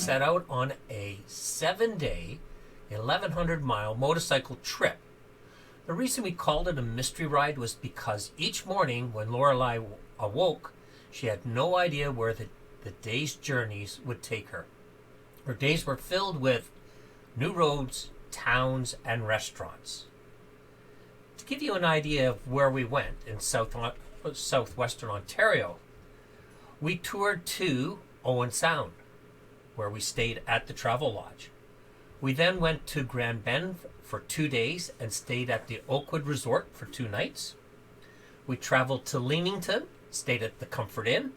set out on a 7-day, 1,100-mile motorcycle trip. The reason we called it a mystery ride was because each morning when Lorilei awoke, she had no idea where the day's journeys would take her. Her days were filled with new roads, towns, and restaurants. To give you an idea of where we went in southwestern Ontario, we toured to Owen Sound, where we stayed at the Travel Lodge. We then went to Grand Bend for 2 days and stayed at the Oakwood Resort for 2 nights. We traveled to Leamington, stayed at the Comfort Inn,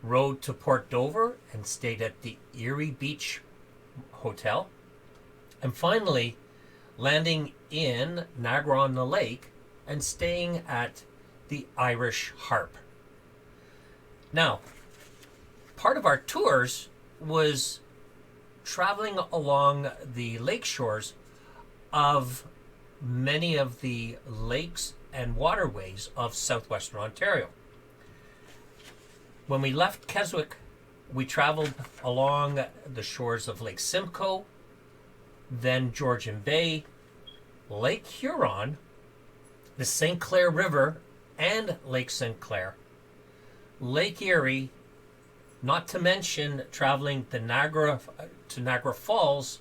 rode to Port Dover and stayed at the Erie Beach Hotel, and finally landing in Niagara-on-the-Lake and staying at the Irish Harp. Now, part of our tours was traveling along the lake shores of many of the lakes and waterways of southwestern Ontario. When we left Keswick, we traveled along the shores of Lake Simcoe, then Georgian Bay, Lake Huron, the St. Clair River and Lake St. Clair, Lake Erie, not to mention traveling to Niagara Falls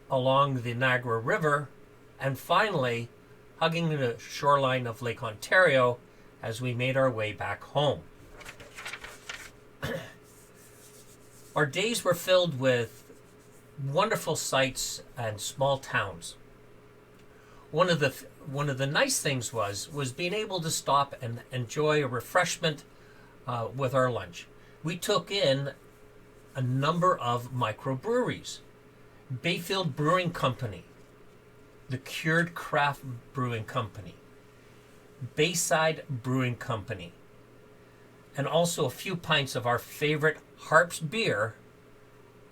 along the Niagara River, and finally hugging the shoreline of Lake Ontario as we made our way back home. Our days were filled with wonderful sights and small towns. One of the nice things was being able to stop and enjoy a refreshment with our lunch. We took in a number of microbreweries. Bayfield Brewing Company, the Cured Craft Brewing Company, Bayside Brewing Company, and also a few pints of our favorite Harp's beer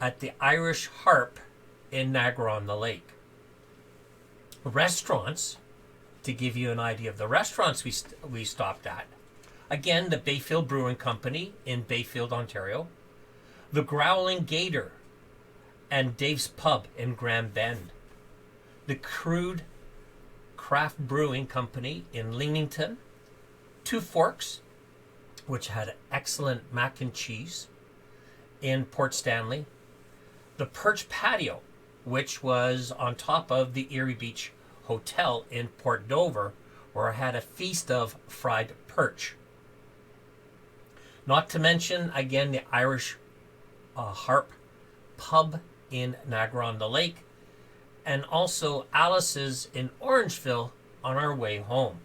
at the Irish Harp in Niagara-on-the-Lake. Restaurants, to give you an idea of the restaurants we stopped at, again, the Bayfield Brewing Company in Bayfield, Ontario, the Growling Gator and Dave's Pub in Grand Bend, the Crude Craft Brewing Company in Leamington, Two Forks, which had excellent mac and cheese, in Port Stanley, the Perch Patio, which was on top of the Erie Beach Hotel in Port Dover, where I had a feast of fried perch. Not to mention, again, the Irish Harp Pub in Niagara-on-the-Lake, and also Alice's in Orangeville on our way home.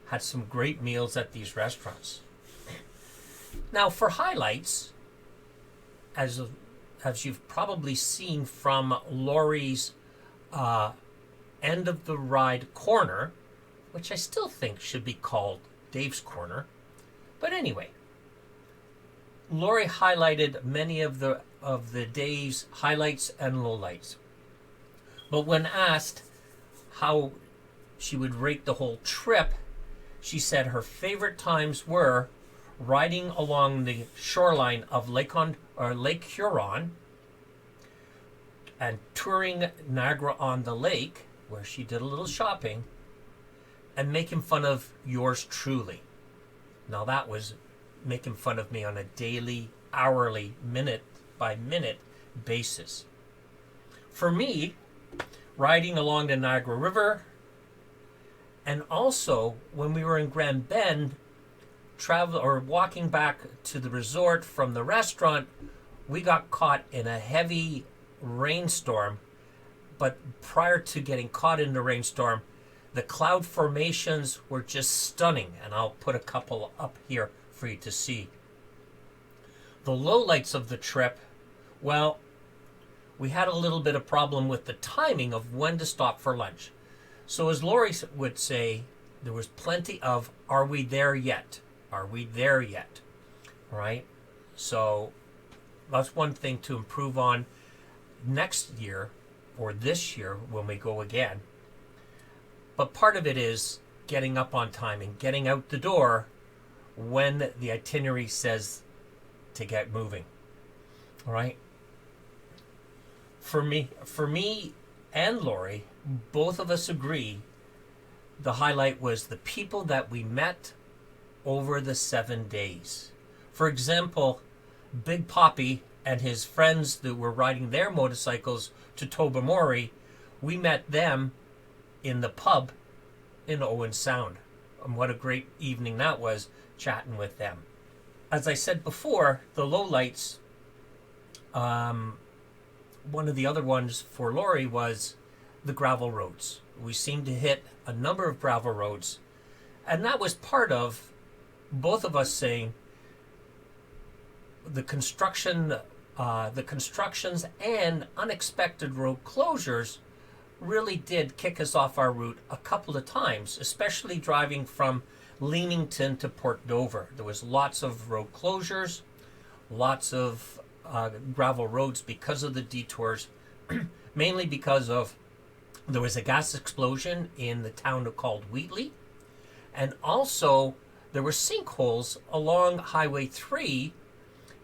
Had some great meals at these restaurants. Now, for highlights, as you've probably seen from Laurie's end of the ride corner, which I still think should be called Dave's Corner, but anyway, Laurie highlighted many of the day's highlights and lowlights. But when asked how she would rate the whole trip, she said her favorite times were riding along the shoreline of Lake Huron and touring Niagara-on-the-Lake, where she did a little shopping, and making fun of yours truly. Now that was making fun of me on a daily, hourly, minute-by-minute basis. For me, riding along the Niagara River, and also when we were in Grand Bend, walking back to the resort from the restaurant, we got caught in a heavy rainstorm. But prior to getting caught in the rainstorm, the cloud formations were just stunning, and I'll put a couple up here for you to see. The lowlights of the trip, well, we had a little bit of problem with the timing of when to stop for lunch. So as Laurie would say, there was plenty of, are we there yet? Are we there yet? All right? So that's one thing to improve on next year or this year when we go again. But part of it is getting up on time and getting out the door when the itinerary says to get moving. All right. For me and Lori, both of us agree the highlight was the people that we met over the 7 days. For example, Big Poppy and his friends that were riding their motorcycles to Tobermory, we met them in the pub in Owen Sound. And what a great evening that was, chatting with them. As I said before, the lowlights, one of the other ones for Lori was the gravel roads. We seemed to hit a number of gravel roads, and that was part of both of us saying the constructions and unexpected road closures really did kick us off our route a couple of times, especially driving from Leamington to Port Dover. There was lots of road closures, lots of gravel roads because of the detours, mainly because of there was a gas explosion in the town called Wheatley, and also there were sinkholes along Highway 3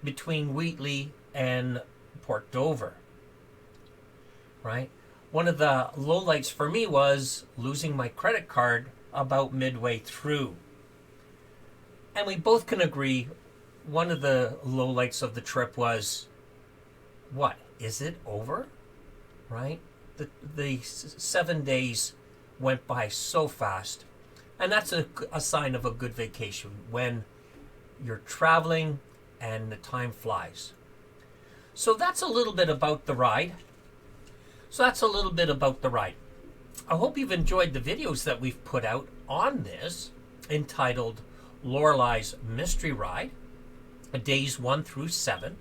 between Wheatley and Port Dover. Right? One of the lowlights for me was losing my credit card about midway through. And we both can agree one of the lowlights of the trip was, what? Is it over? Right? The 7 days went by so fast. And that's a sign of a good vacation, when you're traveling and the time flies. So that's a little bit about the ride. I hope you've enjoyed the videos that we've put out on this, entitled Lorilai's Mystery Ride, days 1 through 7,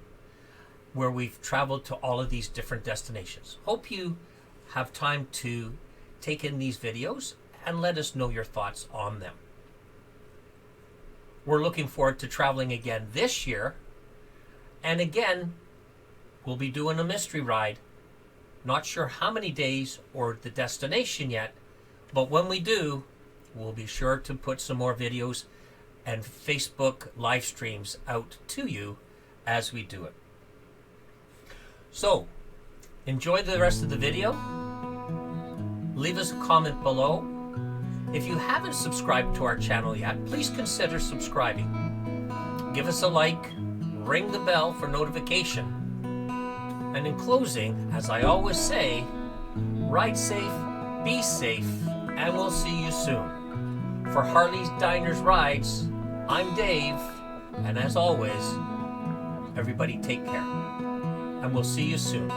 where we've traveled to all of these different destinations. Hope you have time to take in these videos and let us know your thoughts on them. We're looking forward to traveling again this year. And again, we'll be doing a mystery ride. Not sure how many days or the destination yet, but when we do, we'll be sure to put some more videos and Facebook live streams out to you as we do it. So, enjoy the rest of the video. Leave us a comment below. If you haven't subscribed to our channel yet, please consider subscribing. Give us a like, ring the bell for notification. And in closing, as I always say, ride safe, be safe, and we'll see you soon. For Harleys, Diners, Rides, I'm Dave, and as always, everybody take care. And we'll see you soon.